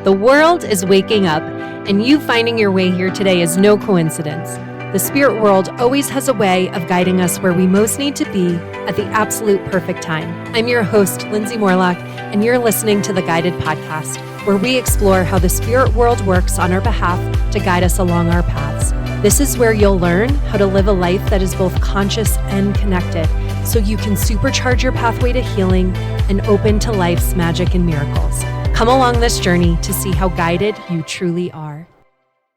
The world is waking up, and you finding your way here today is no coincidence. The spirit world always has a way of guiding us where we most need to be at the absolute perfect time. I'm your host, Lindsay Morlock, and you're listening to the Guided Podcast, where we explore how the spirit world works on our behalf to guide us along our paths. This is where you'll learn how to live a life that is both conscious and connected, so you can supercharge your pathway to healing and open to life's magic and miracles. Come along this journey to see how guided you truly are.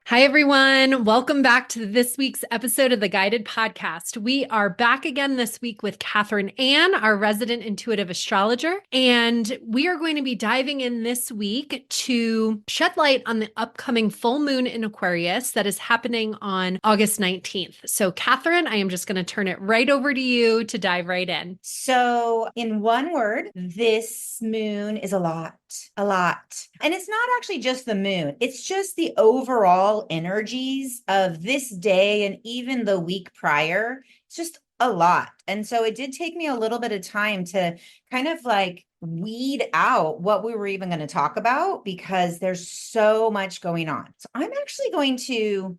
Hi, everyone. Welcome back to this week's episode of the Guided Podcast. We are back again this week with Catherine Ann, our resident intuitive astrologer, and we are going to be diving in this week to shed light on the upcoming full moon in Aquarius that is happening on August 19th. So, Catherine, I am just going to turn it right over to you to dive right in. So, in one word, this moon is a lot. And it's not actually just the moon, it's just the overall energies of this day and even the week prior. It's just a lot. And so it did take me a little bit of time to kind of like weed out what we were even going to talk about because there's so much going on. So I'm actually going to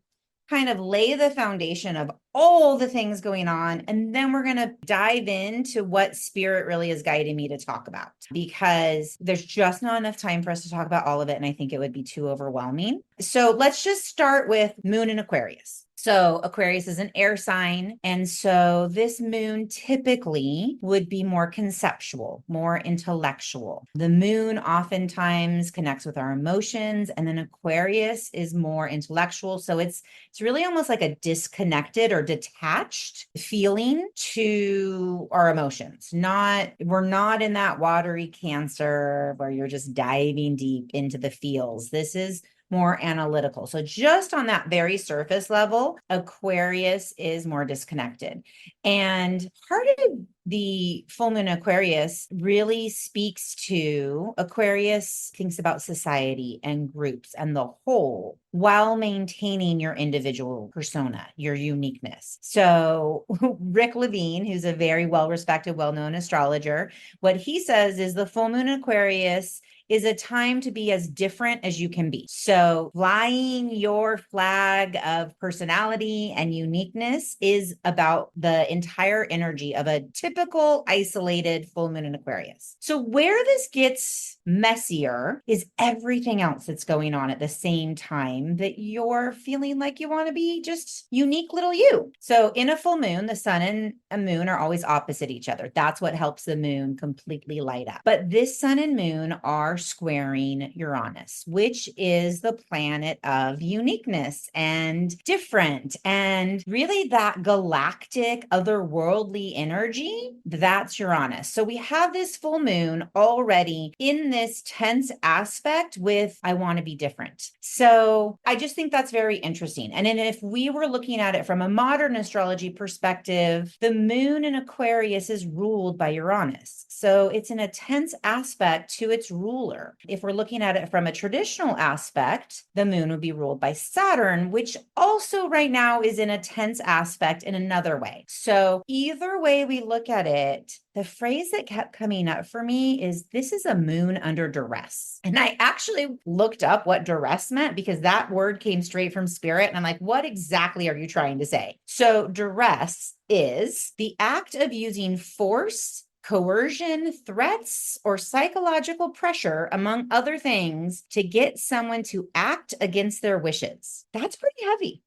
kind of lay the foundation of all the things going on. And then we're going to dive into what spirit really is guiding me to talk about, because there's just not enough time for us to talk about all of it. And I think it would be too overwhelming. So let's just start with moon in Aquarius. So Aquarius is an air sign. And so this moon typically would be more conceptual, more intellectual. The moon oftentimes connects with our emotions, and then Aquarius is more intellectual. So it's really almost like a disconnected or detached feeling to our emotions. We're not in that watery Cancer where you're just diving deep into the feels. This is more analytical. So just on that very surface level, Aquarius is more disconnected. And part of the full moon Aquarius really speaks to Aquarius thinks about society and groups and the whole while maintaining your individual persona, your uniqueness. So Rick Levine, who's a very well-respected, well-known astrologer, what he says is the full moon Aquarius is a time to be as different as you can be. So flying your flag of personality and uniqueness is about the entire energy of a typical isolated full moon in Aquarius. So where this gets messier is everything else that's going on at the same time that you're feeling like you want to be just unique little you. So in a full moon, the sun and a moon are always opposite each other. That's what helps the moon completely light up. But this sun and moon are squaring Uranus, which is the planet of uniqueness and different, and really that galactic otherworldly energy. That's Uranus. So we have this full moon already in this tense aspect with I want to be different. So I just think that's very interesting. And then if we were looking at it from a modern astrology perspective, the moon in Aquarius is ruled by Uranus. So it's in a tense aspect to its ruler. If we're looking at it from a traditional aspect, the moon would be ruled by Saturn, which also right now is in a tense aspect in another way. So either way we look at it, the phrase that kept coming up for me is this is a moon under duress. And I actually looked up what duress meant because that word came straight from spirit. And I'm like, what exactly are you trying to say? So duress is the act of using force, coercion, threats, or psychological pressure, among other things, to get someone to act against their wishes. That's pretty heavy.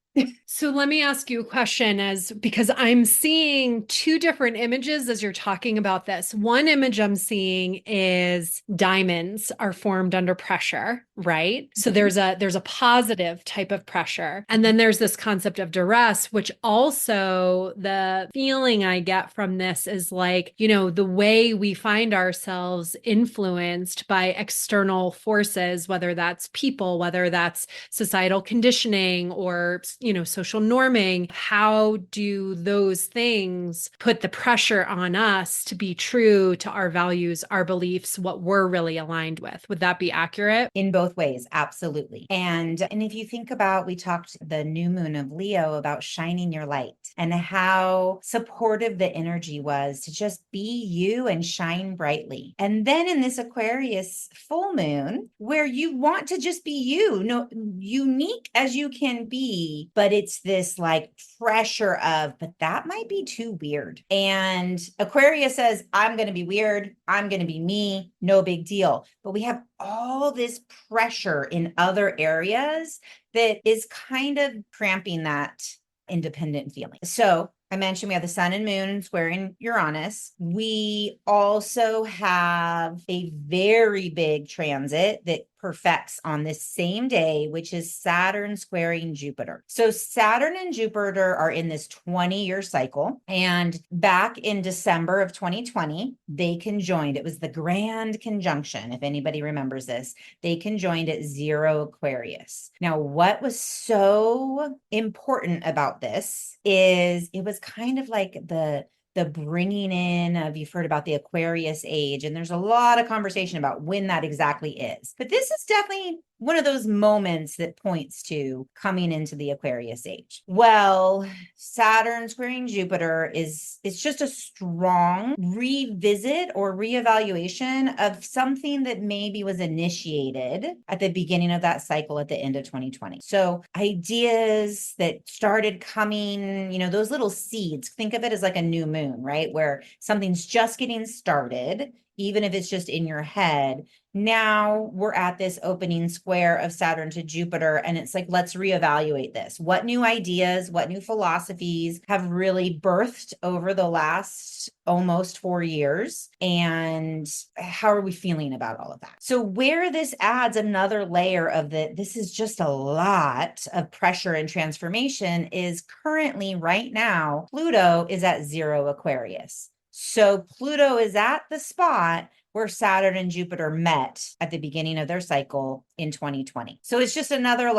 So let me ask you a question because I'm seeing two different images as you're talking about this. One image I'm seeing is diamonds are formed under pressure, right? So there's a positive type of pressure. And then there's this concept of duress, which also the feeling I get from this is like, the way we find ourselves influenced by external forces, whether that's people, whether that's societal conditioning or social norming. How do those things put the pressure on us to be true to our values, our beliefs, what we're really aligned with? Would that be accurate? In both both ways. Absolutely. And if you think about, we talked the new moon of Leo about shining your light and how supportive the energy was to just be you and shine brightly. And then in this Aquarius full moon, where you want to just be you, no, unique as you can be, but it's this like pressure of, but that might be too weird. And Aquarius says, I'm going to be weird. I'm going to be me. No big deal. But we have all this pressure in other areas that is kind of cramping that independent feeling. So I mentioned we have the sun and moon squaring Uranus. We also have a very big transit that perfects on this same day, which is Saturn squaring Jupiter. So Saturn and Jupiter are in this 20-year cycle. And back in December of 2020, they conjoined. It was the grand conjunction, if anybody remembers this. They conjoined at 0 Aquarius. Now, what was so important about this is it was kind of like the bringing in of, you've heard about the Aquarius age, and there's a lot of conversation about when that exactly is. But this is definitely one of those moments that points to coming into the Aquarius age. Well, Saturn squaring Jupiter it's just a strong revisit or reevaluation of something that maybe was initiated at the beginning of that cycle at the end of 2020. So ideas that started coming, those little seeds, think of it as like a new moon, right? Where something's just getting started, even if it's just in your head. Now we're at this opening square of Saturn to Jupiter, and it's like, let's reevaluate this. What new ideas, what new philosophies have really birthed over the last almost 4 years? And how are we feeling about all of that? So where this adds another layer of this is just a lot of pressure and transformation is currently right now, Pluto is at 0 Aquarius. So Pluto is at the spot where Saturn and Jupiter met at the beginning of their cycle in 2020. So it's just another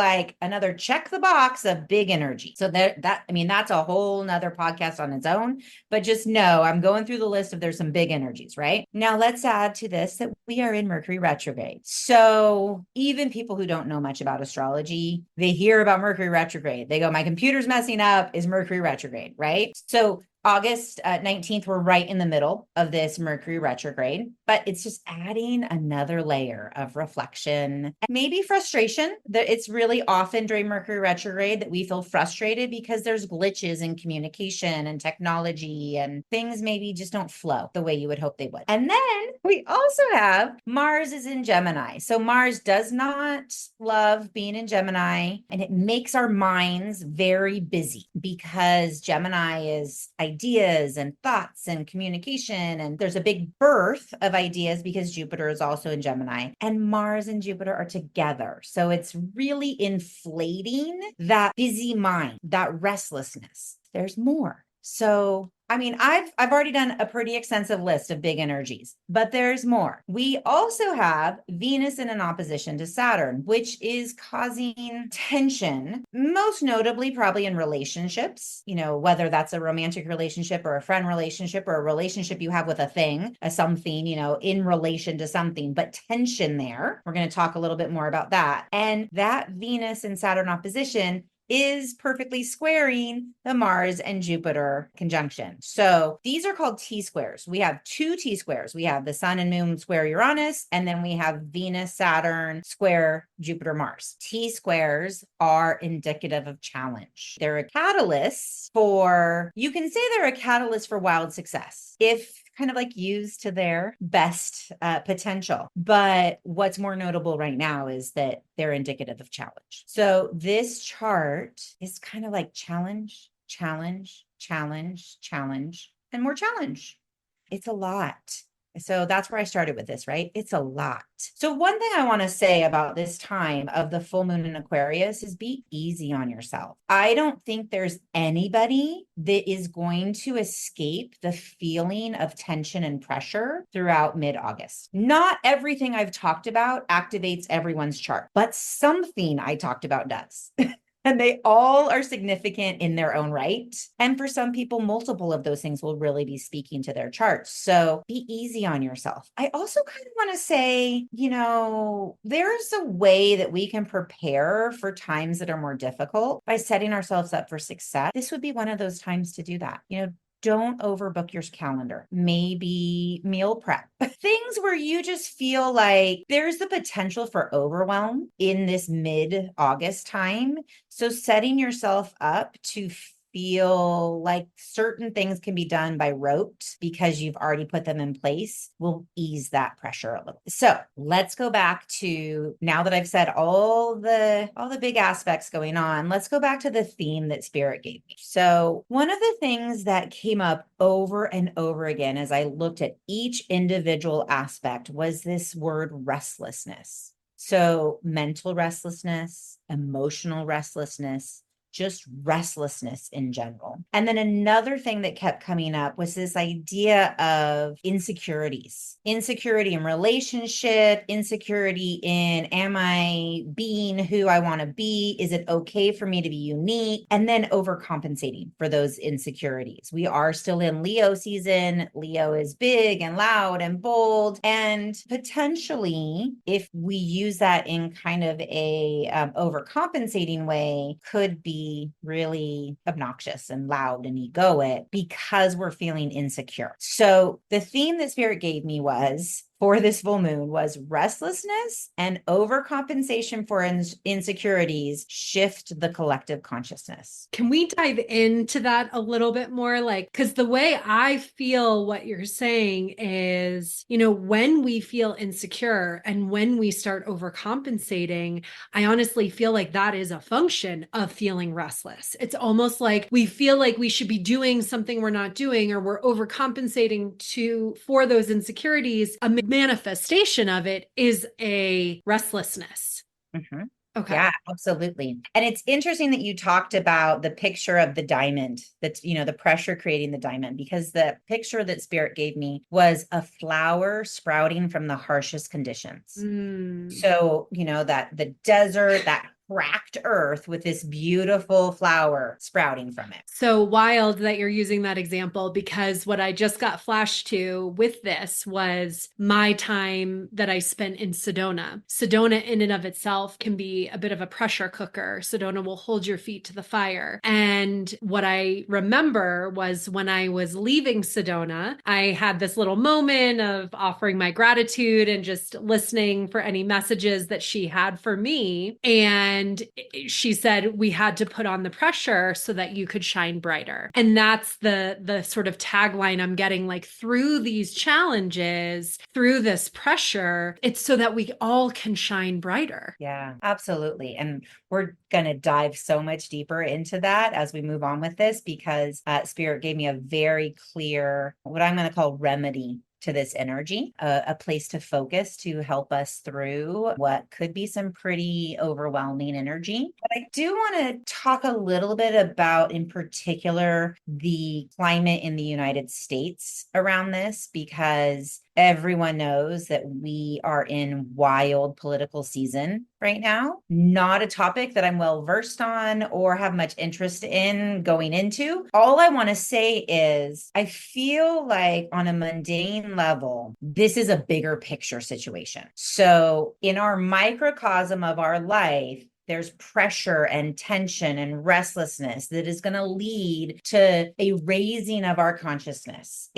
check the box of big energy. So that's a whole nother podcast on its own, but just know I'm going through the list of there's some big energies, right? Now let's add to this that we are in Mercury retrograde. So even people who don't know much about astrology, they hear about Mercury retrograde. They go, my computer's messing up, is Mercury retrograde, right? So August 19th, we're right in the middle of this Mercury retrograde, but it's just adding another layer of reflection, maybe frustration. That it's really often during Mercury retrograde that we feel frustrated because there's glitches in communication and technology, and things maybe just don't flow the way you would hope they would. And then we also have Mars is in Gemini. So Mars does not love being in Gemini, and it makes our minds very busy because Gemini is ideas and thoughts and communication. And there's a big birth of ideas because Jupiter is also in Gemini, and Mars and Jupiter are together. So it's really inflating that busy mind, that restlessness. There's more. So I've already done a pretty extensive list of big energies, but there's more. We also have Venus in an opposition to Saturn, which is causing tension, most notably probably in relationships, whether that's a romantic relationship or a friend relationship or a relationship you have with a thing, a something, in relation to something, but tension there. We're going to talk a little bit more about that. And that Venus and Saturn opposition is perfectly squaring the Mars and Jupiter conjunction. So these are called T-squares. We have 2 T-squares. We have the Sun and Moon square Uranus, and then we have Venus, Saturn square Jupiter, Mars. T-squares are indicative of challenge. They're a catalyst you can say they're a catalyst for wild success if kind of like used to their best potential. But what's more notable right now is that they're indicative of challenge. So this chart is kind of like challenge, challenge, challenge, challenge, and more challenge. It's a lot. So that's where I started with this, right? It's a lot. So one thing I want to say about this time of the full moon in Aquarius is be easy on yourself. I don't think there's anybody that is going to escape the feeling of tension and pressure throughout mid-August. Not everything I've talked about activates everyone's chart, but something I talked about does. And they all are significant in their own right. And for some people, multiple of those things will really be speaking to their charts. So be easy on yourself. I also kind of want to say, there's a way that we can prepare for times that are more difficult by setting ourselves up for success. This would be one of those times to do that. Don't overbook your calendar. Maybe meal prep. Things where you just feel like there's the potential for overwhelm in this mid-August time. So setting yourself up to feel like certain things can be done by rote because you've already put them in place will ease that pressure a little. So let's go back to, now that I've said all the big aspects going on, let's go back to the theme that Spirit gave me. So one of the things that came up over and over again as I looked at each individual aspect was this word restlessness. So mental restlessness, emotional restlessness, just restlessness in general. And then another thing that kept coming up was this idea of insecurities, insecurity in relationship, insecurity in, am I being who I want to be? Is it okay for me to be unique? And then overcompensating for those insecurities. We are still in Leo season. Leo is big and loud and bold. And potentially, if we use that in kind of a overcompensating way, could be really obnoxious and loud and egoic because we're feeling insecure. So the theme that Spirit gave me was, for this full moon, was restlessness and overcompensation for insecurities shift the collective consciousness. Can we dive into that a little bit more? Because the way I feel what you're saying is, when we feel insecure and when we start overcompensating, I honestly feel like that is a function of feeling restless. It's almost like we feel like we should be doing something we're not doing, or we're overcompensating for those insecurities. A manifestation of it is a restlessness. Mm-hmm. Okay. Yeah, absolutely. And it's interesting that you talked about the picture of the diamond, that's, the pressure creating the diamond, because the picture that Spirit gave me was a flower sprouting from the harshest conditions. So, that the desert, that cracked earth with this beautiful flower sprouting from it. So wild that you're using that example, because what I just got flashed to with this was my time that I spent in Sedona. Sedona in and of itself can be a bit of a pressure cooker. Sedona will hold your feet to the fire. And what I remember was when I was leaving Sedona, I had this little moment of offering my gratitude and just listening for any messages that she had for me. And she said we had to put on the pressure so that you could shine brighter. And that's the sort of tagline I'm getting, like, through these challenges, through this pressure, it's so that we all can shine brighter. Yeah, absolutely. And we're going to dive so much deeper into that as we move on with this, because Spirit gave me a very clear, what I'm going to call remedy to this energy, a place to focus to help us through what could be some pretty overwhelming energy. But I do want to talk a little bit about, in particular, the climate in the United States around this, because everyone knows that we are in wild political season right now. Not a topic that I'm well versed on or have much interest in going into. All I want to say is I feel like on a mundane level, this is a bigger picture situation. So in our microcosm of our life, there's pressure and tension and restlessness that is going to lead to a raising of our consciousness,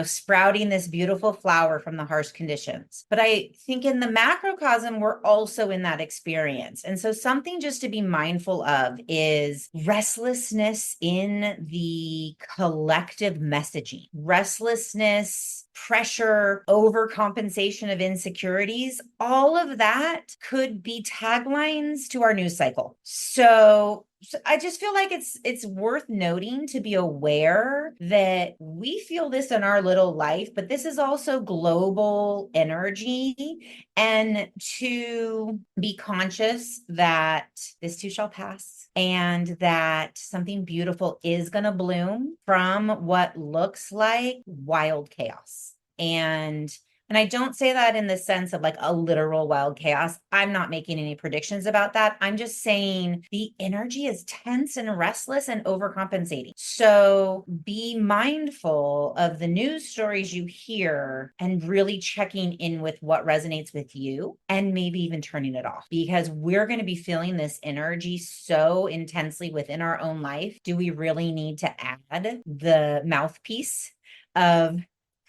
sprouting this beautiful flower from the harsh conditions. But I think in the macrocosm, we're also in that experience. And so something just to be mindful of is restlessness in the collective messaging, restlessness, pressure, overcompensation of insecurities. All of that could be taglines to our news cycle. So I just feel like it's worth noting to be aware that we feel this in our little life, but this is also global energy, and to be conscious that this too shall pass, and that something beautiful is going to bloom from what looks like wild chaos. And And I don't say that in the sense of like a literal wild chaos. I'm not making any predictions about that. I'm just saying the energy is tense and restless and overcompensating. So be mindful of the news stories you hear and really checking in with what resonates with you and maybe even turning it off, because we're going to be feeling this energy so intensely within our own life. Do we really need to add the mouthpiece of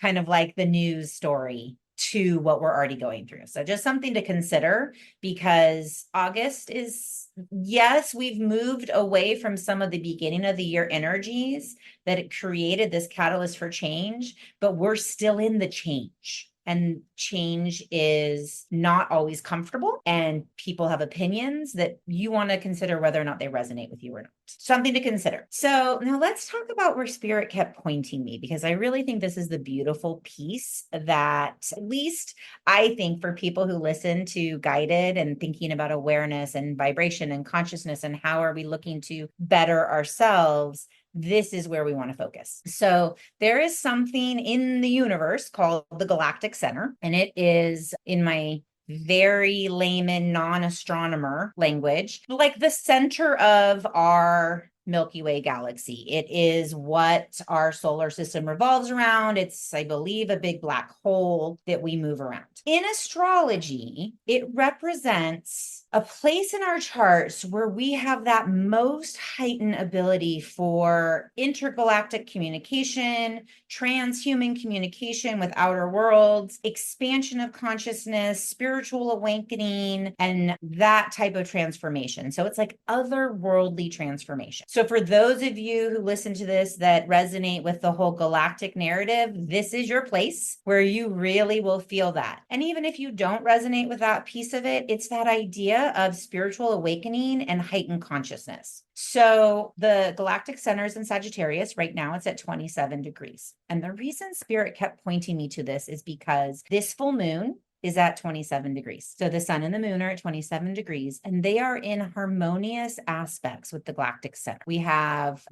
kind of like the news story to what we're already going through? So just something to consider, because August is, yes, we've moved away from some of the beginning of the year energies that it created this catalyst for change, but we're still in the change. And change is not always comfortable, and people have opinions that you want to consider whether or not they resonate with you or not. Something to consider. So now let's talk about where spirit kept pointing me, because I really think this is the beautiful piece that, at least I think, for people who listen to guided and thinking about awareness and vibration and consciousness and how are we looking to better ourselves, this is where we want to focus. So there is something in the universe called the galactic center, and it is, in my very layman, non-astronomer language, like the center of our Milky Way galaxy. It is what our solar system revolves around. It's, I believe, a big black hole that we move around. In astrology, it represents a place in our charts where we have that most heightened ability for intergalactic communication, transhuman communication with outer worlds, expansion of consciousness, spiritual awakening, and that type of transformation. So it's like otherworldly transformation. So for those of you who listen to this that resonate with the whole galactic narrative, this is your place where you really will feel that. And even if you don't resonate with that piece of it, it's that idea of spiritual awakening and heightened consciousness. So the galactic center is in Sagittarius. Right now it's at 27 degrees. And the reason spirit kept pointing me to this is because this full moon is at 27 degrees. So the sun and the moon are at 27 degrees, and they are in harmonious aspects with the galactic center. We have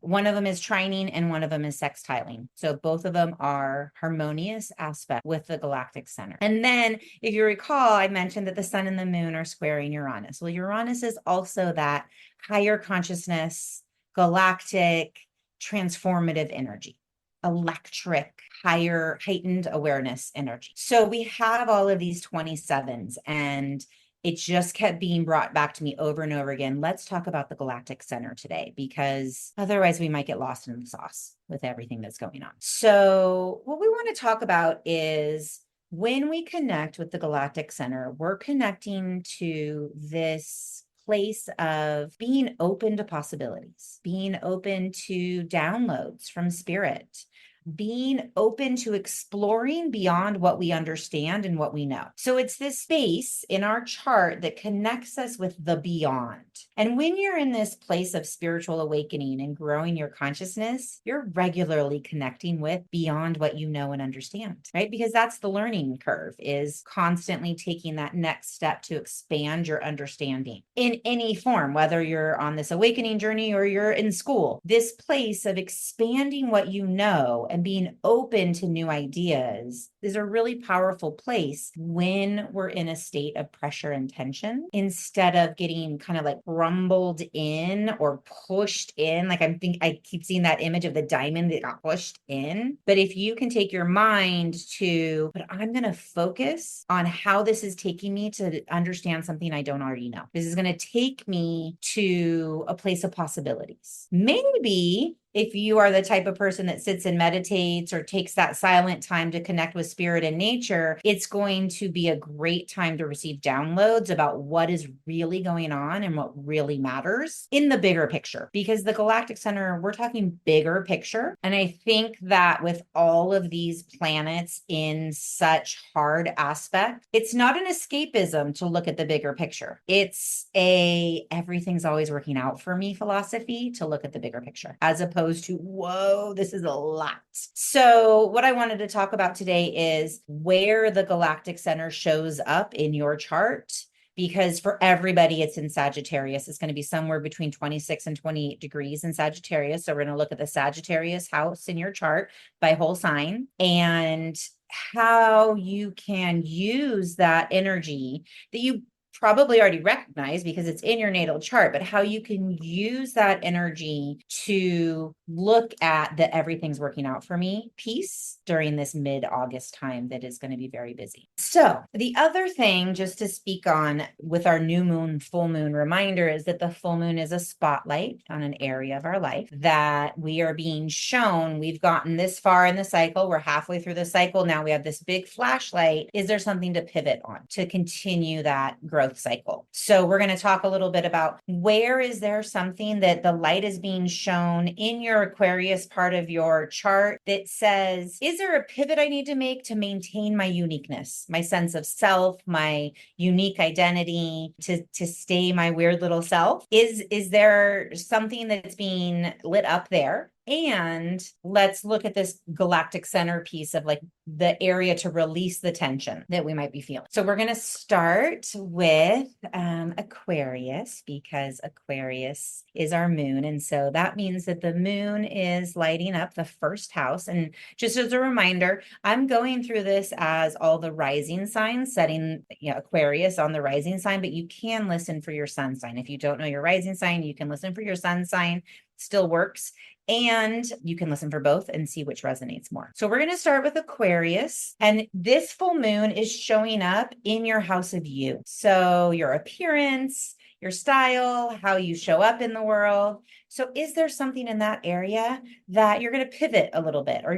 one of them is trining and one of them is sextiling. So both of them are harmonious aspect with the galactic center. And then if you recall, I mentioned that the sun and the moon are squaring Uranus. Well, Uranus is also that higher consciousness, galactic, transformative energy, electric, higher, heightened awareness energy. So we have all of these 27s, and it just kept being brought back to me over and over again. Let's talk about the galactic center today, because otherwise we might get lost in the sauce with everything that's going on. So what we want to talk about is, when we connect with the galactic center, we're connecting to this place of being open to possibilities, being open to downloads from spirit, being open to exploring beyond what we understand and what we know. So it's this space in our chart that connects us with the beyond. And when you're in this place of spiritual awakening and growing your consciousness, you're regularly connecting with beyond what you know and understand, right? Because that's the learning curve, is constantly taking that next step to expand your understanding in any form, whether you're on this awakening journey or you're in school. This place of expanding what you know and being open to new ideas is a really powerful place when we're in a state of pressure and tension, instead of getting kind of like rumbled in or pushed in. Like I keep seeing that image of the diamond that got pushed in. But if you can take your mind to, but I'm going to focus on how this is taking me to understand something I don't already know. This is going to take me to a place of possibilities. Maybe if you are the type of person that sits and meditates or takes that silent time to connect with spirit and nature, it's going to be a great time to receive downloads about what is really going on and what really matters in the bigger picture. Because the galactic center, we're talking bigger picture. And I think that with all of these planets in such hard aspect, it's not an escapism to look at the bigger picture. It's a everything's always working out for me philosophy to look at the bigger picture, as opposed to, whoa, this is a lot. So what I wanted to talk about today is where the galactic center shows up in your chart because for everybody, it's in Sagittarius. It's going to be somewhere between 26 and 28 degrees in Sagittarius. So we're going to look at the Sagittarius house in your chart by whole sign and how you can use that energy that you probably already recognize because it's in your natal chart, but how you can use that energy to look at the everything's working out for me piece during this mid-August time that is going to be very busy. So the other thing just to speak on with our new moon, full moon reminder is that the full moon is a spotlight on an area of our life that we are being shown. We've gotten this far in the cycle. We're halfway through the cycle. Now we have this big flashlight. Is there something to pivot on to continue that growth cycle? So we're going to talk a little bit about where is there something that the light is being shown in your Aquarius part of your chart that says, is there a pivot I need to make to maintain my uniqueness, my sense of self, my unique identity, to stay my weird little self? Is there something that's being lit up there? And let's look at this galactic center piece of like the area to release the tension that we might be feeling. So we're going to start with Aquarius because Aquarius is our moon. And so that means that the moon is lighting up the first house. And just as a reminder, I'm going through this as all the rising signs, setting Aquarius on the rising sign, but you can listen for your sun sign. If you don't know your rising sign, you can listen for your sun sign. Still works. And you can listen for both and see which resonates more. So we're going to start with Aquarius. And this full moon is showing up in your house of you. So your appearance, your style, how you show up in the world. So is there something in that area that you're going to pivot a little bit, or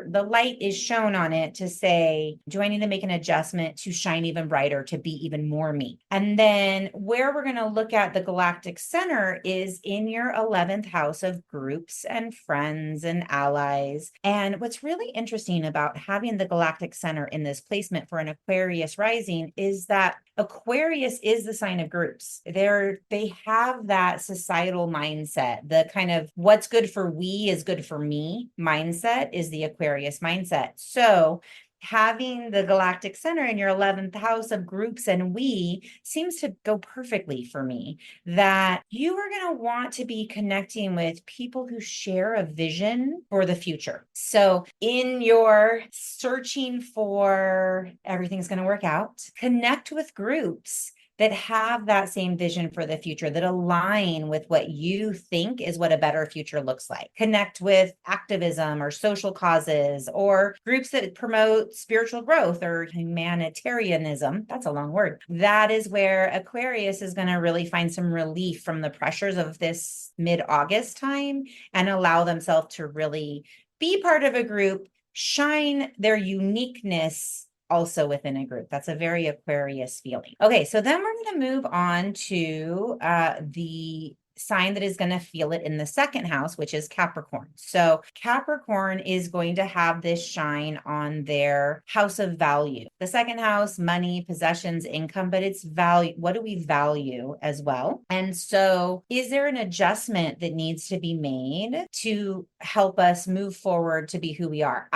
the light is shown on it to say, do I need to make an adjustment to shine even brighter, to be even more me? And then where we're going to look at the galactic center is in your 11th house of groups and friends and allies. And what's really interesting about having the galactic center in this placement for an Aquarius rising is that Aquarius is the sign of groups. They have that societal mindset, the kind of what's good for we is good for me mindset is the Aquarius mindset. So having the galactic center in your 11th house of groups and we seems to go perfectly for me, that you are going to want to be connecting with people who share a vision for the future. So in your searching for everything's going to work out, connect with groups that have that same vision for the future, that align with what you think is what a better future looks like. Connect with activism or social causes or groups that promote spiritual growth or humanitarianism. That's a long word. That is where Aquarius is going to really find some relief from the pressures of this mid-August time and allow themselves to really be part of a group, shine their uniqueness also within a group. That's a very Aquarius feeling. Okay, so then we're going to move on to the sign that is going to feel it in the second house, which is Capricorn. So Capricorn is going to have this shine on their house of value. The second house, money, possessions, income, but it's value. What do we value as well? And so is there an adjustment that needs to be made to help us move forward to be who we are?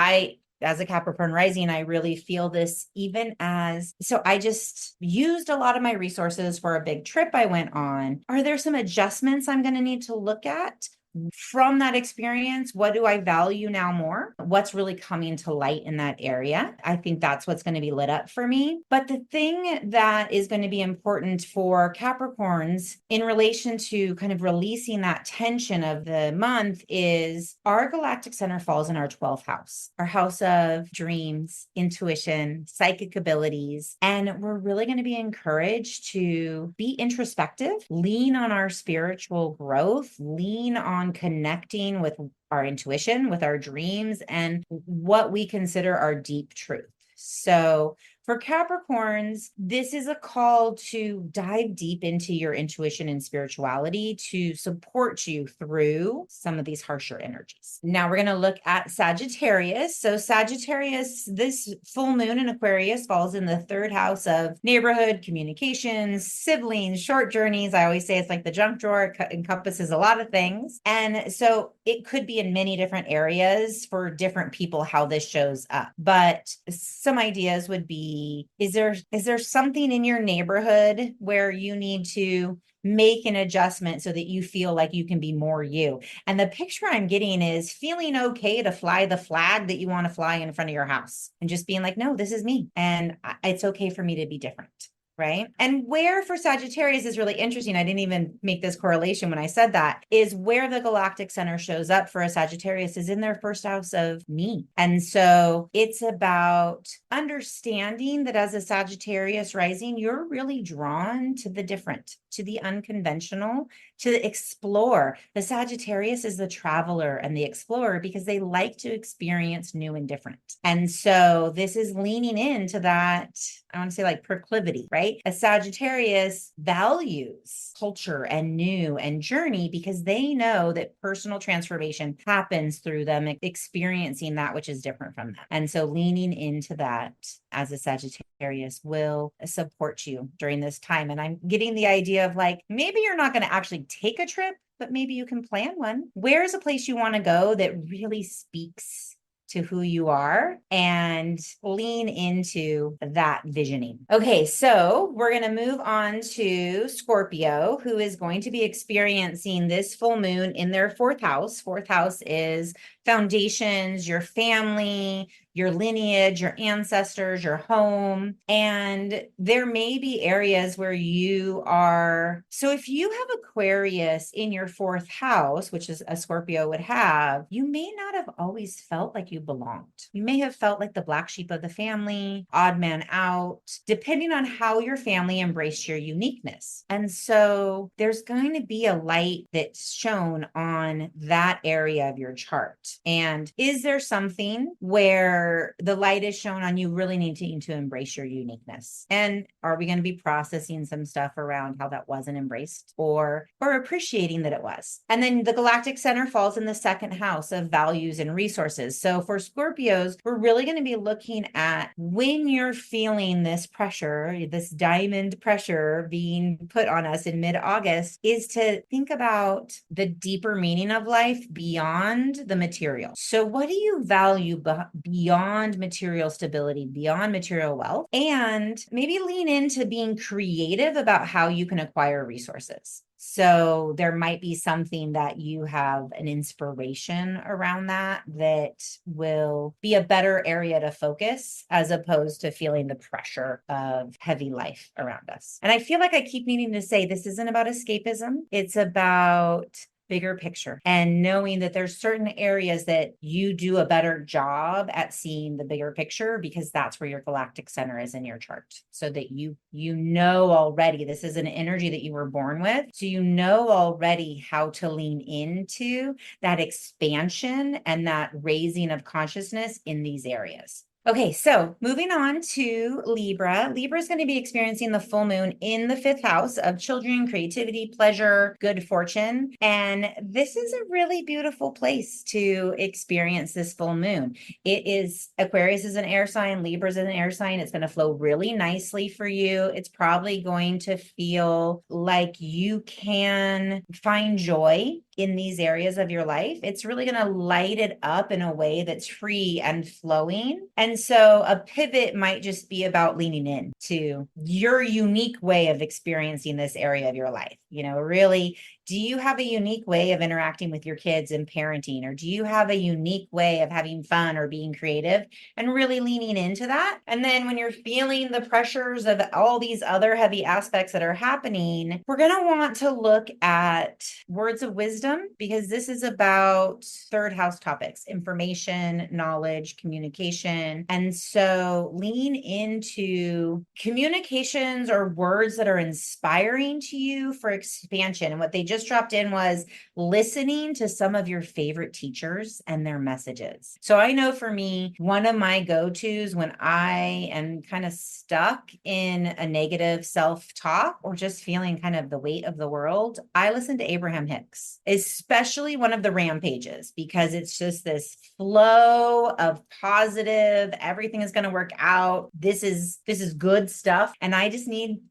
As a Capricorn rising, I really feel this so I just used a lot of my resources for a big trip I went on. Are there some adjustments I'm going to need to look at from that experience? What do I value now more? What's really coming to light in that area? I think that's what's going to be lit up for me. But the thing that is going to be important for Capricorns in relation to kind of releasing that tension of the month is our galactic center falls in our 12th house, our house of dreams, intuition, psychic abilities. And we're really going to be encouraged to be introspective, lean on our spiritual growth, lean on connecting with our intuition, with our dreams, and what we consider our deep truth. So for Capricorns, this is a call to dive deep into your intuition and spirituality to support you through some of these harsher energies. Now we're going to look at Sagittarius. So Sagittarius, this full moon in Aquarius falls in the third house of neighborhood, communications, siblings, short journeys. I always say it's like the junk drawer. It encompasses a lot of things. And so it could be in many different areas for different people how this shows up. But some ideas would be be, is there something in your neighborhood where you need to make an adjustment so that you feel like you can be more you? And the picture I'm getting is feeling okay to fly the flag that you want to fly in front of your house and just being like, no, this is me. And it's okay for me to be different. Right. And where for Sagittarius is really interesting. I didn't even make this correlation when I said that, is where the galactic center shows up for a Sagittarius is in their first house of me. And so it's about understanding that as a Sagittarius rising, you're really drawn to the different, to the unconventional, to explore. The Sagittarius is the traveler and the explorer because they like to experience new and different. And so this is leaning into that, I want to say like proclivity, right? A Sagittarius values culture and new and journey because they know that personal transformation happens through them experiencing that which is different from them. And so leaning into that as a Sagittarius will support you during this time. And I'm getting the idea of like, maybe you're not going to actually take a trip, but maybe you can plan one. Where's a place you want to go that really speaks to who you are and lean into that visioning? Okay, so we're going to move on to Scorpio, who is going to be experiencing this full moon in their fourth house. Fourth house is foundations, your family, your lineage, your ancestors, your home. And there may be areas where you are. So if you have Aquarius in your fourth house, which is a Scorpio would have, you may not have always felt like you belonged. You may have felt like the black sheep of the family, odd man out, depending on how your family embraced your uniqueness. And so there's going to be a light that's shown on that area of your chart. And is there something where the light is shown on you really needing to embrace your uniqueness? And are we going to be processing some stuff around how that wasn't embraced or appreciating that it was? And then the galactic center falls in the second house of values and resources. So for Scorpios, we're really going to be looking at when you're feeling this pressure, this diamond pressure being put on us in mid-August, is to think about the deeper meaning of life beyond the material. So what do you value beyond material stability, beyond material wealth? And maybe lean into being creative about how you can acquire resources. So there might be something that you have an inspiration around that will be a better area to focus as opposed to feeling the pressure of heavy life around us. And I feel like I keep needing to say this isn't about escapism. It's about bigger picture and knowing that there's certain areas that you do a better job at seeing the bigger picture because that's where your galactic center is in your chart. So that you know already, this is an energy that you were born with. So you know already how to lean into that expansion and that raising of consciousness in these areas. Okay, so moving on to Libra. Libra is going to be experiencing the full moon in the fifth house of children, creativity, pleasure, good fortune. And this is a really beautiful place to experience this full moon. It is, Aquarius is an air sign, Libra is an air sign. It's going to flow really nicely for you. It's probably going to feel like you can find joy in these areas of your life. It's really going to light it up in a way that's free and flowing. And so a pivot might just be about leaning in to your unique way of experiencing this area of your life. You know, really, do you have a unique way of interacting with your kids and parenting? Or do you have a unique way of having fun or being creative and really leaning into that? And then when you're feeling the pressures of all these other heavy aspects that are happening, we're going to want to look at words of wisdom because this is about third house topics, information, knowledge, communication. And so lean into communications or words that are inspiring to you for expansion. And what they just dropped in was listening to some of your favorite teachers and their messages. So I know for me, one of my go-tos when I am kind of stuck in a negative self-talk or just feeling kind of the weight of the world, I listen to Abraham Hicks. especially one of the rampages, because it's just this flow of positive, everything is going to work out. This is good stuff. And I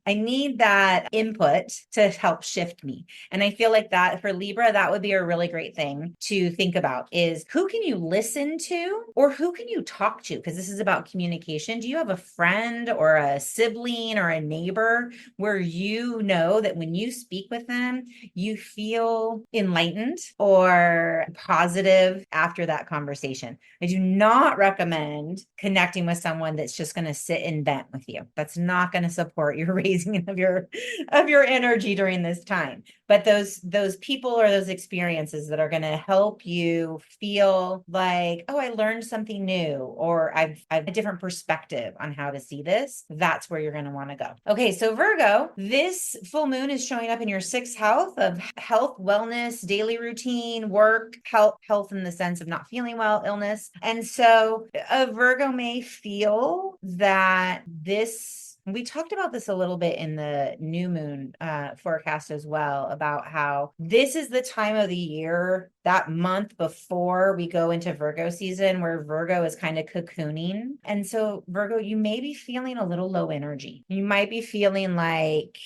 need that input to help shift me. And I feel like that for Libra, that would be a really great thing to think about is who can you listen to or who can you talk to? Because this is about communication. Do you have a friend or a sibling or a neighbor where you know that when you speak with them, you feel enlightened or positive after that conversation? I do not recommend connecting with someone that's just going to sit and vent with you. That's not going to support your raising of your energy during this time. But those people or those experiences that are going to help you feel like, oh, I learned something new, or I've a different perspective on how to see this. That's where you're going to want to go. Okay, so Virgo, this full moon is showing up in your sixth house of health, wellness, daily routine, work, health in the sense of not feeling well, illness. And so a Virgo may feel that we talked about this a little bit in the new moon forecast as well, about how this is the time of the year, that month before we go into Virgo season, where Virgo is kind of cocooning. And so Virgo, you may be feeling a little low energy. You might be feeling like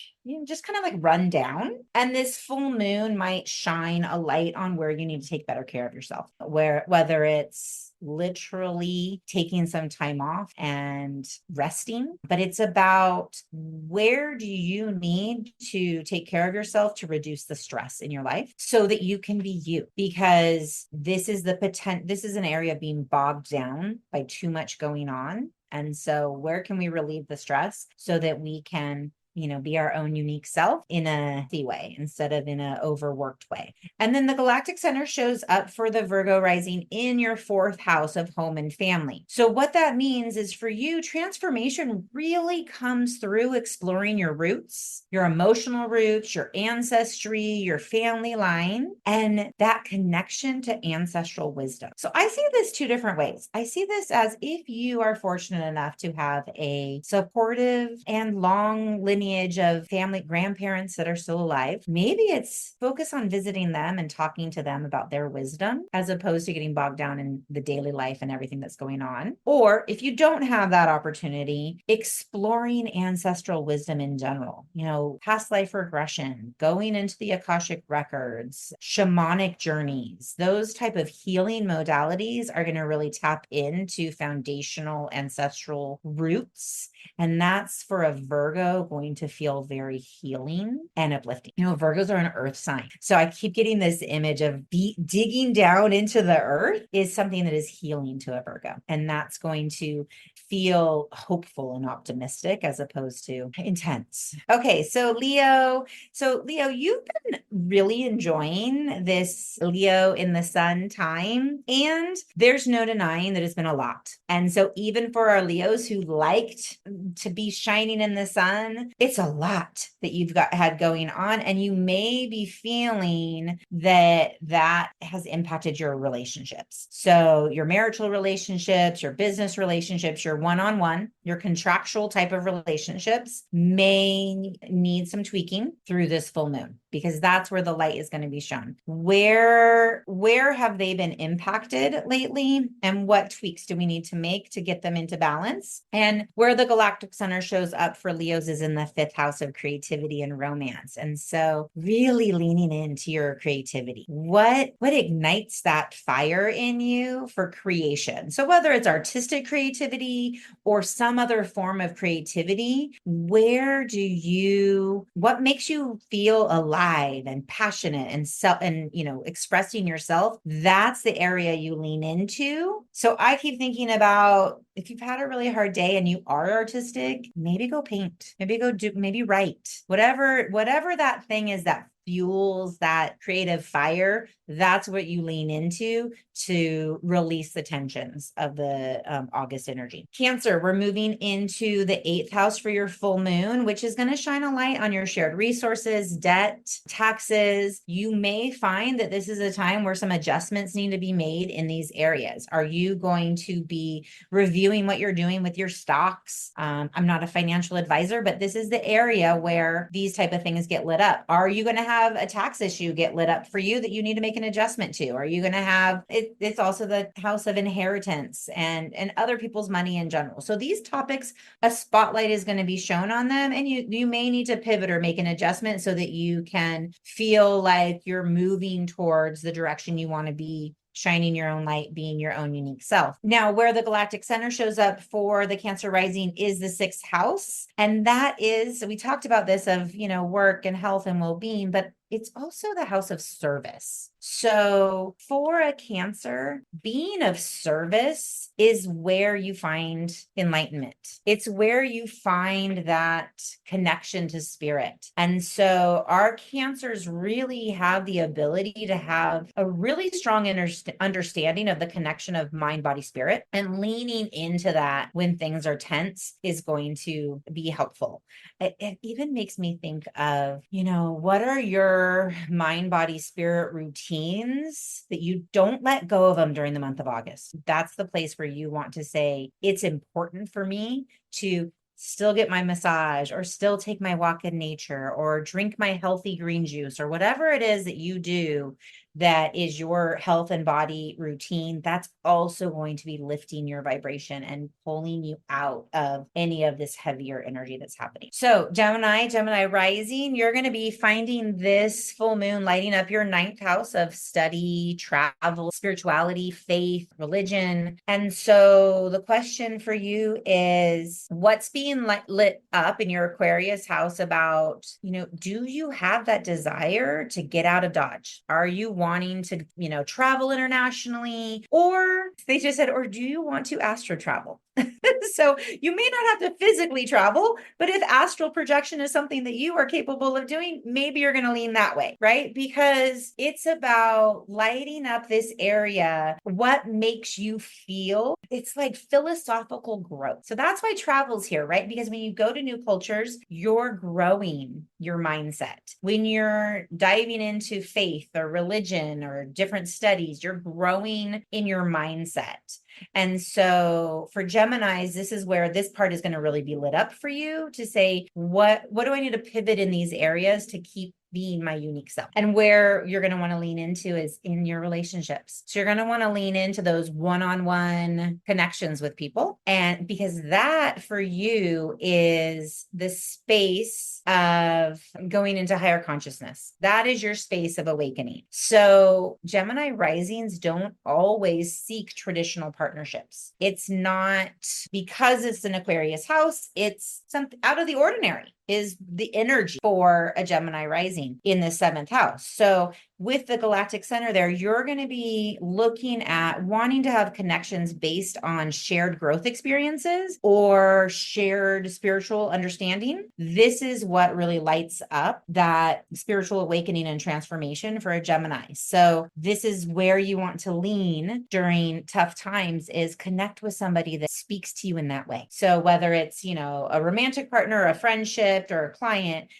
just kind of like run down. And this full moon might shine a light on where you need to take better care of yourself, whether it's literally taking some time off and resting, but it's about where do you need to take care of yourself to reduce the stress in your life so that you can be you, because this is an area of being bogged down by too much going on. And so where can we relieve the stress so that we can be our own unique self in a healthy way instead of in an overworked way. And then the Galactic Center shows up for the Virgo rising in your fourth house of home and family. So what that means is for you, transformation really comes through exploring your roots, your emotional roots, your ancestry, your family line, and that connection to ancestral wisdom. So I see this two different ways. I see this as if you are fortunate enough to have a supportive and long lineage of family, grandparents that are still alive. Maybe it's focus on visiting them and talking to them about their wisdom as opposed to getting bogged down in the daily life and everything that's going on. Or if you don't have that opportunity, exploring ancestral wisdom in general, past life regression, going into the Akashic records, shamanic journeys, those type of healing modalities are going to really tap into foundational ancestral roots. And that's for a Virgo going to feel very healing and uplifting. Virgos are an earth sign. So I keep getting this image of digging down into the earth is something that is healing to a Virgo. And that's going to feel hopeful and optimistic as opposed to intense. Okay, so Leo, you've been really enjoying this Leo in the sun time, and there's no denying that it's been a lot. And so even for our Leos who liked to be shining in the sun, it's a lot that you've had going on, and you may be feeling that has impacted your relationships. So your marital relationships, your business relationships, your one-on-one, your contractual type of relationships may need some tweaking through this full moon, because that's where the light is going to be shown. Where have they been impacted lately, and what tweaks do we need to make to get them into balance? And where the Galactic Center shows up for Leos is in the fifth house of creativity and romance. And so really leaning into your creativity. What ignites that fire in you for creation? So whether it's artistic creativity or some other form of creativity, what makes you feel alive and passionate and expressing yourself? That's the area you lean into. So I keep thinking about, if you've had a really hard day and you are artistic, maybe go paint, maybe write, whatever that thing is that fuels that creative fire. That's what you lean into to release the tensions of the August energy. Cancer, we're moving into the eighth house for your full moon, which is going to shine a light on your shared resources, debt, taxes. You may find that this is a time where some adjustments need to be made in these areas. Are you going to be reviewing what you're doing with your stocks? I'm not a financial advisor, but this is the area where these type of things get lit up. Are you going to have have a tax issue get lit up for you that you need to make an adjustment to? Are you going to have it? It's also the house of inheritance and other people's money in general. So these topics, a spotlight is going to be shown on them, and you may need to pivot or make an adjustment so that you can feel like you're moving towards the direction you want to be, shining your own light, being your own unique self. Now, where the galactic center shows up for the Cancer rising is the 6th house. And that is, we talked about this of, work and health and well-being, but it's also the house of service. So for a Cancer, being of service is where you find enlightenment. It's where you find that connection to spirit. And so our Cancers really have the ability to have a really strong understanding of the connection of mind, body, spirit, and leaning into that when things are tense is going to be helpful. It even makes me think of, what are your mind, body, spirit routines that you don't let go of them during the month of August? That's the place where you want to say, it's important for me to still get my massage or still take my walk in nature or drink my healthy green juice or whatever it is that you do that is your health and body routine. That's also going to be lifting your vibration and pulling you out of any of this heavier energy that's happening. So Gemini rising, you're going to be finding this full moon lighting up your 9th house of study, travel, spirituality, faith, religion. And so the question for you is, what's being lit up in your Aquarius house about, do you have that desire to get out of Dodge? Are you wanting to, travel internationally? Or they just said, or do you want to astro travel? So you may not have to physically travel, but if astral projection is something that you are capable of doing, maybe you're going to lean that way, right? Because it's about lighting up this area. What makes you feel? It's like philosophical growth. So that's why travel's here, right? Because when you go to new cultures, you're growing your mindset. When you're diving into faith or religion or different studies, you're growing in your mindset. And so for Geminis, this is where this part is going to really be lit up for you to say, what do I need to pivot in these areas to keep being my unique self? And where you're going to want to lean into is in your relationships. So you're going to want to lean into those one-on-one connections with people. And because that for you is the space of going into higher consciousness. That is your space of awakening. So Gemini risings don't always seek traditional partnerships. It's not because it's an Aquarius house, it's something out of the ordinary is the energy for a Gemini rising in the 7th house. So with the galactic center there, you're going to be looking at wanting to have connections based on shared growth experiences or shared spiritual understanding. This is what really lights up that spiritual awakening and transformation for a Gemini. So this is where you want to lean during tough times, is connect with somebody that speaks to you in that way. So whether it's, a romantic partner, a friendship, or a client,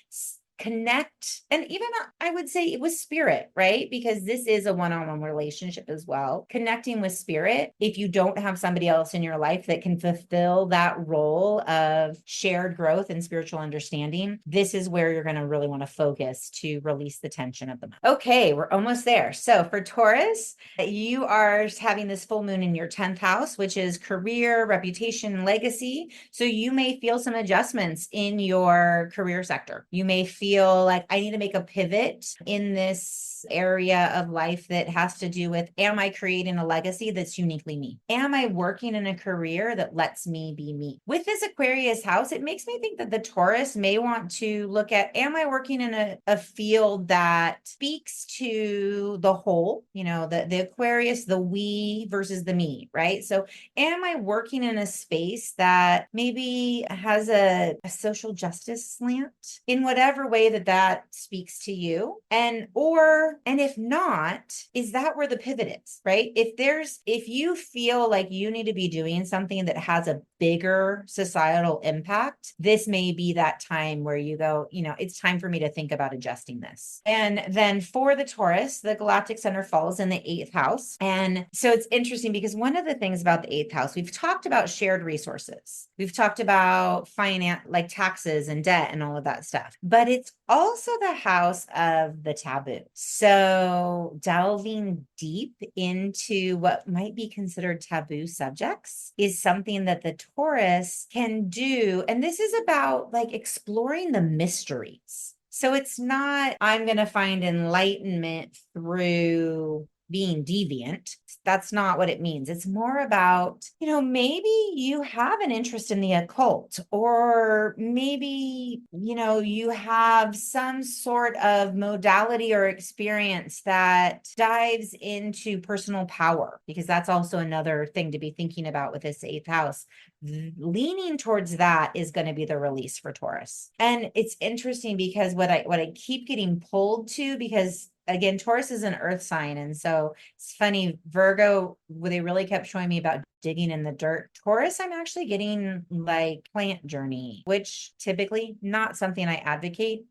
connect. And even I would say it was spirit, right? Because this is a one-on-one relationship as well. Connecting with spirit. If you don't have somebody else in your life that can fulfill that role of shared growth and spiritual understanding, this is where you're going to really want to focus to release the tension of the month. Okay, we're almost there. So for Taurus, you are having this full moon in your 10th house, which is career, reputation, legacy. So you may feel some adjustments in your career sector. You may feel like I need to make a pivot in this area of life that has to do with, am I creating a legacy that's uniquely me? Am I working in a career that lets me be me? With this Aquarius house, it makes me think that the Taurus may want to look at, am I working in a field that speaks to the whole, the Aquarius, the we versus the me, right? So am I working in a space that maybe has a social justice slant in whatever way that speaks to you? And if not, is that where the pivot is, right? If you feel like you need to be doing something that has a bigger societal impact, this may be that time where you go, it's time for me to think about adjusting this. And then for the Taurus, the galactic center falls in the 8th house. And so it's interesting because one of the things about the 8th house, we've talked about shared resources. We've talked about finance, like taxes and debt and all of that stuff, but it's also the house of the taboo. So delving deep into what might be considered taboo subjects is something that the Taurus can do. And this is about like exploring the mysteries. So it's not, I'm going to find enlightenment through being deviant. That's not what it means. It's more about, maybe you have an interest in the occult, or maybe, you have some sort of modality or experience that dives into personal power, because that's also another thing to be thinking about with this eighth house. Leaning towards that is going to be the release for Taurus. And it's interesting because what I keep getting pulled to, because again, Taurus is an earth sign. And so it's funny, Virgo, they really kept showing me about digging in the dirt. Taurus, I'm actually getting like plant journey, which typically not something I advocate.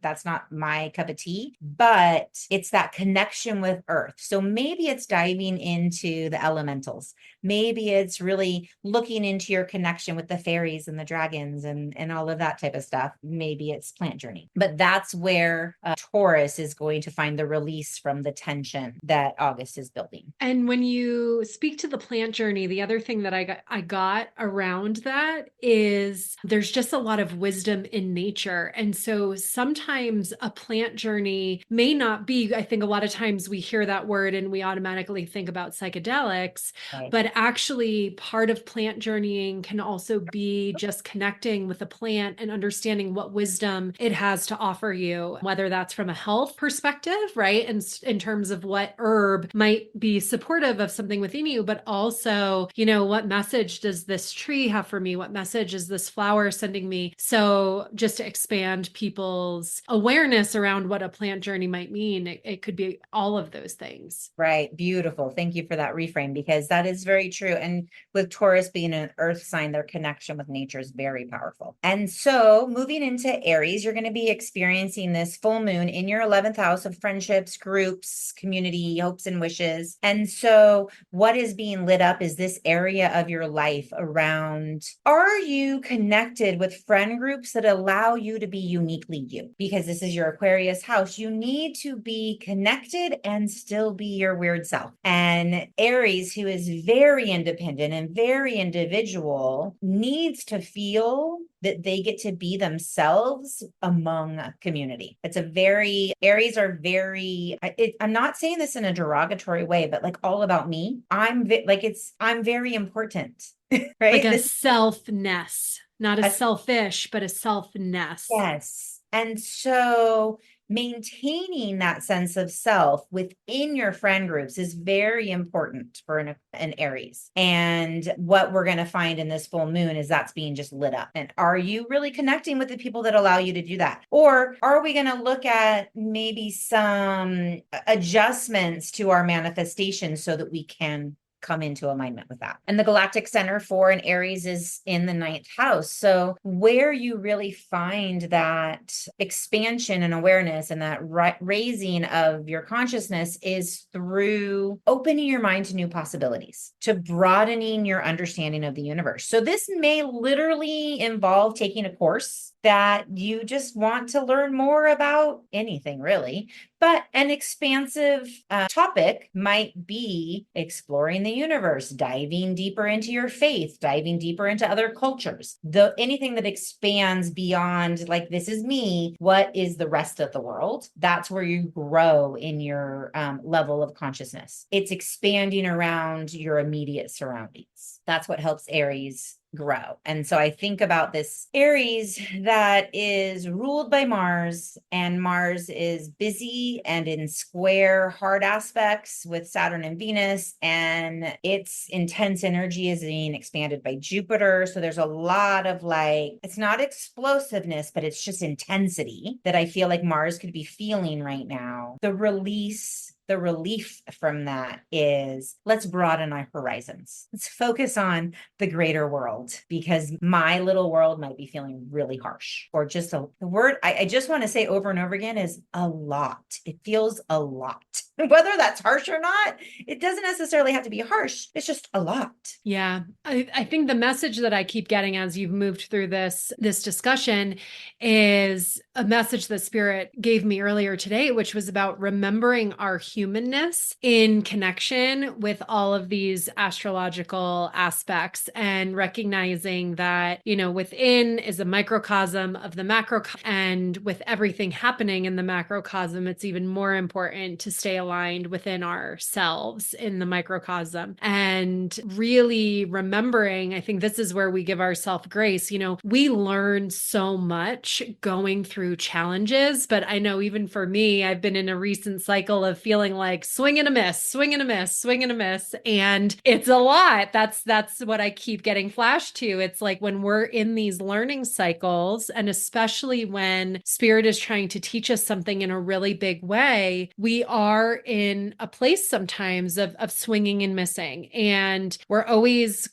That's not my cup of tea, but it's that connection with earth. So maybe it's diving into the elementals. Maybe it's really looking into your connection with the fairies and the dragons and all of that type of stuff. Maybe it's plant journey, but that's where Taurus is going to find the release from the tension that August is building. And when you speak to the plant journey, the other thing that I got around that is there's just a lot of wisdom in nature. And so sometimes a plant journey may not be, I think a lot of times we hear that word and we automatically think about psychedelics, Right. but actually part of plant journeying can also be just connecting with the plant and understanding what wisdom it has to offer you, whether that's from a health perspective, right? And in terms of what herb might be supportive of something within you, but also, what message does this tree have for me? What message is this flower sending me? So just to expand people's awareness around what a plant journey might mean, it could be all of those things. Right. Beautiful. Thank you for that reframe, because that is very true. And with Taurus being an earth sign, their connection with nature is very powerful. And so moving into Aries, you're going to be experiencing this full moon in your 11th house of friendships, groups, community, hopes and wishes. And so what is being lit up is this area of your life around, are you connected with friend groups that allow you to be uniquely you? Because this is your Aquarius house. You need to be connected and still be your weird self. And Aries, who is very independent and very individual, needs to feel that they get to be themselves among a community. Aries are very, I'm not saying this in a derogatory way, but like all about me. I'm very important, right? Like a selfness, not a selfish, but a selfness. Yes. And so maintaining that sense of self within your friend groups is very important for an Aries. And what we're going to find in this full moon is that's being just lit up. And are you really connecting with the people that allow you to do that? Or are we going to look at maybe some adjustments to our manifestation so that we can come into alignment with that? And the galactic center for an Aries is in the 9th house. So where you really find that expansion and awareness and that raising of your consciousness is through opening your mind to new possibilities, to broadening your understanding of the universe. So this may literally involve taking a course that you just want to learn more about anything, really. But an expansive topic might be exploring the universe, diving deeper into your faith, diving deeper into other cultures, anything that expands beyond like, this is me, what is the rest of the world? That's where you grow in your level of consciousness. It's expanding around your immediate surroundings. That's what helps Aries grow. And so I think about this Aries that is ruled by Mars, and Mars is busy and in square hard aspects with Saturn and Venus, and its intense energy is being expanded by Jupiter. So there's a lot of it's not explosiveness, but it's just intensity that I feel like Mars could be feeling right now. The release the relief from that is let's broaden our horizons. Let's focus on the greater world, because my little world might be feeling really harsh, or just the word I just want to say over and over again is a lot. It feels a lot. Whether that's harsh or not, it doesn't necessarily have to be harsh. It's just a lot. Yeah. I think the message that I keep getting as you've moved through this discussion is a message that Spirit gave me earlier today, which was about remembering our humanness in connection with all of these astrological aspects, and recognizing that, within is a microcosm of the macrocosm, and with everything happening in the macrocosm, it's even more important to stay aligned within ourselves in the microcosm. And really remembering, I think this is where we give ourselves grace. We learn so much going through challenges, but I know even for me, I've been in a recent cycle of feeling like swing and a miss, swing and a miss, swing and a miss. And it's a lot. That's what I keep getting flashed to. It's like when we're in these learning cycles, and especially when Spirit is trying to teach us something in a really big way, we are in a place sometimes of swinging and missing. And we're always,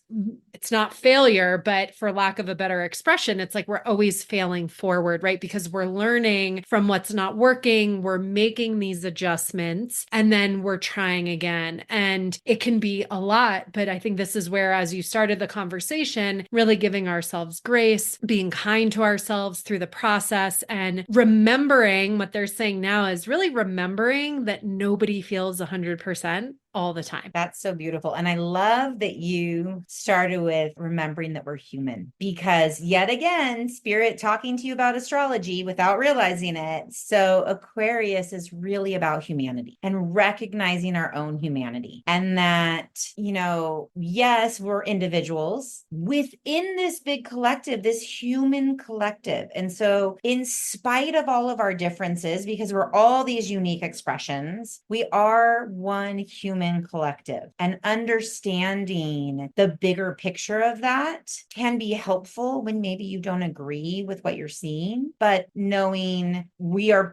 it's not failure, but for lack of a better expression, it's like we're always failing forward, right? Because we're learning from what's not working, we're making these adjustments, and then we're trying again. And it can be a lot, but I think this is where, as you started the conversation, really giving ourselves grace, being kind to ourselves through the process, and remembering what they're saying now is really remembering that nobody feels 100% all the time. That's so beautiful. And I love that you started with remembering that we're human, because yet again, Spirit talking to you about astrology without realizing it. So Aquarius is really about humanity and recognizing our own humanity, and that, yes, we're individuals within this big collective, this human collective. And so in spite of all of our differences, because we're all these unique expressions, we are one human collective, and understanding the bigger picture of that can be helpful when maybe you don't agree with what you're seeing, but knowing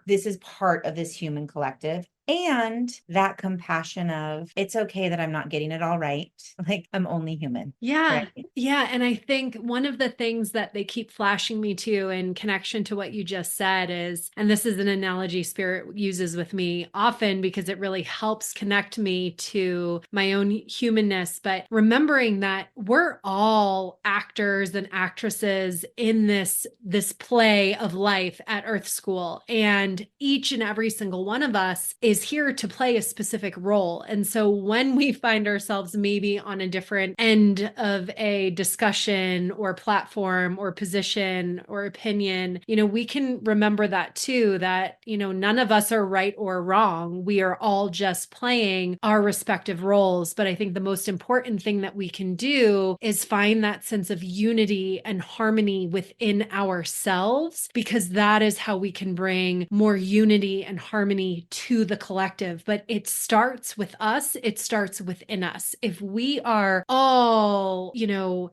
this is part of this human collective. And that compassion of, it's okay that I'm not getting it all right. Like, I'm only human. Yeah. Right? Yeah. And I think one of the things that they keep flashing me to in connection to what you just said is, and this is an analogy Spirit uses with me often because it really helps connect me to my own humanness, but remembering that we're all actors and actresses in this play of life at Earth School. And each and every single one of us is here to play a specific role. And so when we find ourselves maybe on a different end of a discussion or platform or position or opinion, we can remember that too, that, none of us are right or wrong. We are all just playing our respective roles. But I think the most important thing that we can do is find that sense of unity and harmony within ourselves, because that is how we can bring more unity and harmony to the collective. But it starts with us. It starts within us. If we are all,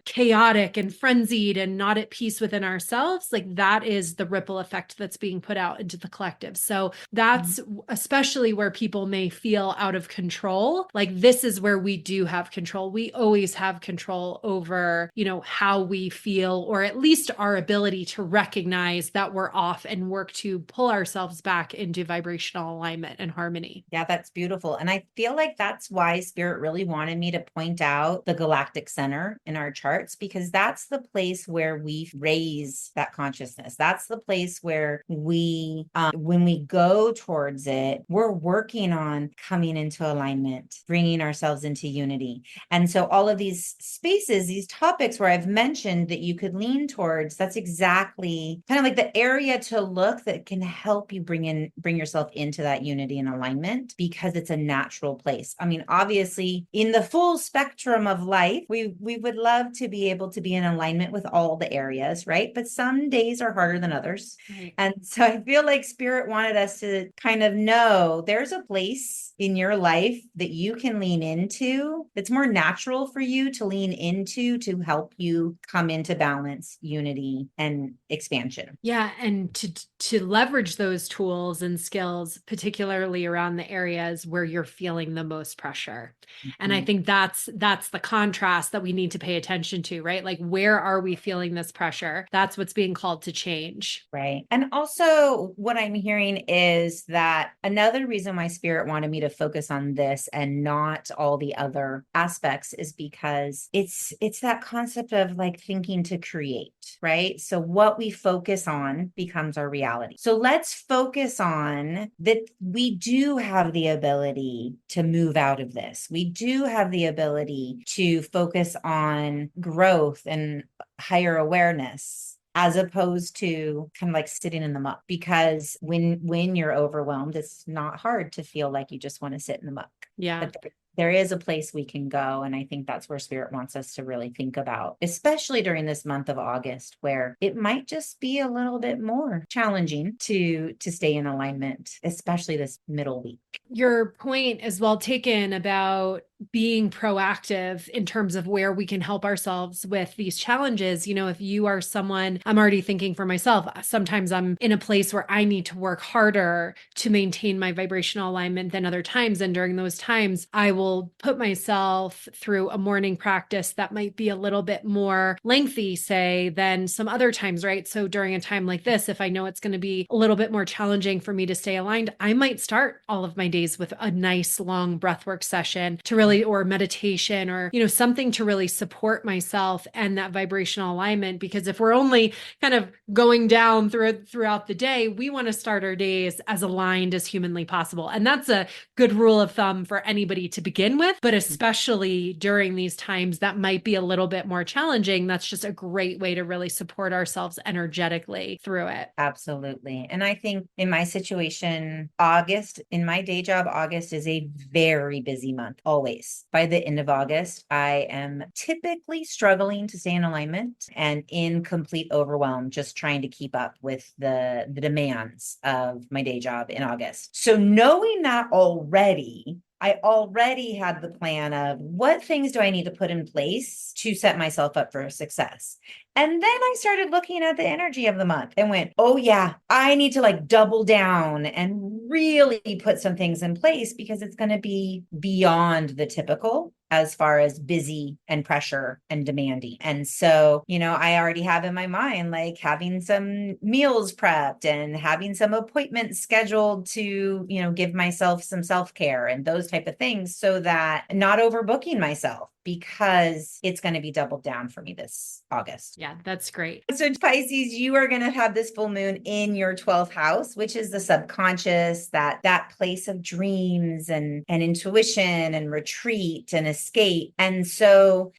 chaotic and frenzied and not at peace within ourselves, like that is the ripple effect that's being put out into the collective. So that's especially where people may feel out of control. Like this is where we do have control. We always have control over, how we feel, or at least our ability to recognize that we're off and work to pull ourselves back into vibrational alignment and harmony. Yeah, that's beautiful. And I feel like that's why Spirit really wanted me to point out the galactic center in our charts, because that's the place where we raise that consciousness. That's the place where when we go towards it, we're working on coming into alignment, bringing ourselves into unity. And so all of these spaces, these topics where I've mentioned that you could lean towards, that's exactly kind of like the area to look that can help you bring yourself into that unity and alignment, because it's a natural place. I mean, obviously, in the full spectrum of life, we would love to be able to be in alignment with all the areas, right? But some days are harder than others. Right. And so I feel like Spirit wanted us to kind of know there's a place in your life that you can lean into that's more natural for you to lean into to help you come into balance, unity, and expansion. Yeah. And to leverage those tools and skills, particularly especially around the areas where you're feeling the most pressure. And I Mhm. think that's the contrast that we need to pay attention to, right? Like, where are we feeling this pressure? That's what's being called to change. Right. And also, what I'm hearing is that another reason why spirit wanted me to focus on this and not all the other aspects is because it's that concept of like thinking to create, right? So what we focus on becomes our reality. So let's focus on that we do have the ability to move out of this. We do have the ability to focus on growth and higher awareness, as opposed to kind of like sitting in the muck. Because when you're overwhelmed, it's not hard to feel like you just want to sit in the muck. Yeah. But there is a place we can go. And I think that's where spirit wants us to really think about, especially during this month of August, where it might just be a little bit more challenging to stay in alignment, especially this middle week. Your point is well taken about being proactive in terms of where we can help ourselves with these challenges. You know, if you are someone, I'm already thinking for myself, sometimes I'm in a place where I need to work harder to maintain my vibrational alignment than other times. And during those times, I will put myself through a morning practice that might be a little bit more lengthy, say, than some other times, right? So during a time like this, if I know it's going to be a little bit more challenging for me to stay aligned, I might start all of my days with a nice long breathwork session to really, or meditation, or, you know, something to really support myself and that vibrational alignment. Because if we're only kind of going down throughout the day, we want to start our days as aligned as humanly possible. And that's a good rule of thumb for anybody to begin with, but especially during these times that might be a little bit more challenging. That's just a great way to really support ourselves energetically through it. Absolutely. And I think in my situation, August, in my day job, August is a very busy month, always. By the end of August, I am typically struggling to stay in alignment and in complete overwhelm, just trying to keep up with the demands of my day job in August. So knowing that already, I already had the plan of what things do I need to put in place to set myself up for success. And then I started looking at the energy of the month and went, oh, yeah, I need to like double down and really put some things in place because it's going to be beyond the typical as far as busy and pressure and demanding. And so, you know, I already have in my mind like having some meals prepped and having some appointments scheduled to, you know, give myself some self-care and those type of things so that not overbooking myself, because it's going to be doubled down for me this August. Yeah, that's great. So Pisces, you are going to have this full moon in your 12th house, which is the subconscious, that place of dreams and intuition and retreat and escape. And so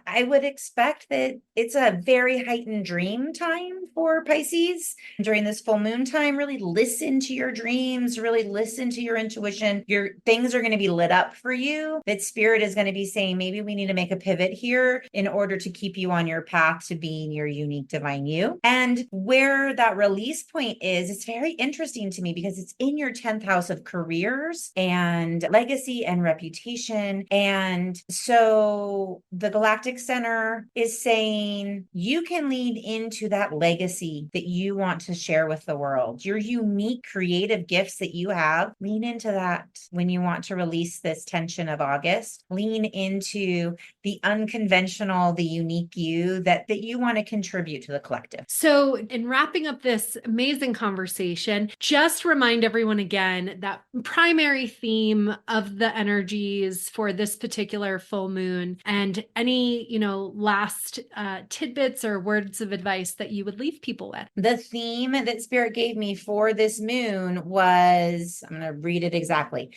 I would expect that it's a very heightened dream time for Pisces during this full moon time. Really listen to your dreams, really listen to your intuition. Your things are going to be lit up for you. That spirit is going to be saying, maybe we need to make a pivot here in order to keep you on your path to being your unique divine you. And where that release point is, it's very interesting to me because it's in your 10th house of careers and legacy and reputation. And so the Galactic Center is saying you can lean into that legacy that you want to share with the world, your unique creative gifts that you have. Lean into that when you want to release this tension of August. Lean into the unconventional, the unique you that you want to contribute to the collective. So, in wrapping up this amazing conversation, just remind everyone again that primary theme of the energies for this particular full moon, and any, you know, last tidbits or words of advice that you would leave people with. The theme that Spirit gave me for this moon was, I'm going to read it exactly,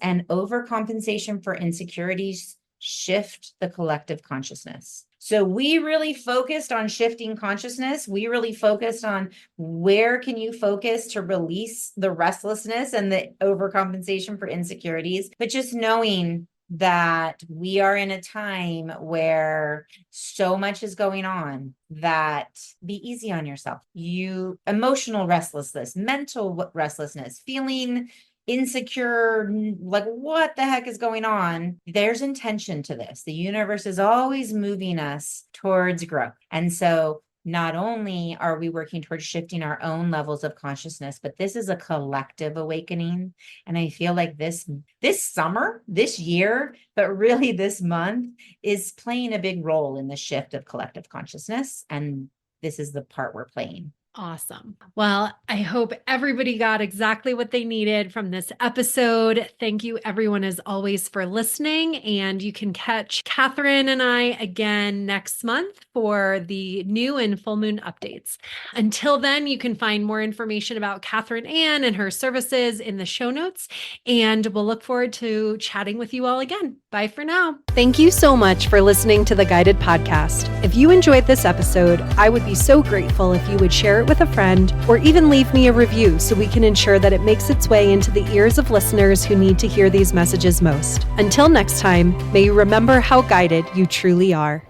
and overcompensation for insecurities shift the collective consciousness. So we really focused on shifting consciousness. We really focused on where can you focus to release the restlessness and the overcompensation for insecurities, but just knowing that we are in a time where so much is going on, that be easy on yourself. You emotional restlessness, mental restlessness, feeling insecure, like what the heck is going on? There's intention to this. The universe is always moving us towards growth. And so not only are we working towards shifting our own levels of consciousness, but this is a collective awakening. And I feel like this summer, this year, but really this month is playing a big role in the shift of collective consciousness. And this is the part we're playing. Awesome. Well, I hope everybody got exactly what they needed from this episode. Thank you, everyone, as always, for listening. And you can catch Catherine and I again next month for the new and full moon updates. Until then, you can find more information about Catherine Ann and her services in the show notes. And we'll look forward to chatting with you all again. Bye for now. Thank you so much for listening to the Guided Podcast. If you enjoyed this episode, I would be so grateful if you would share it with a friend or even leave me a review so we can ensure that it makes its way into the ears of listeners who need to hear these messages most. Until next time, may you remember how guided you truly are.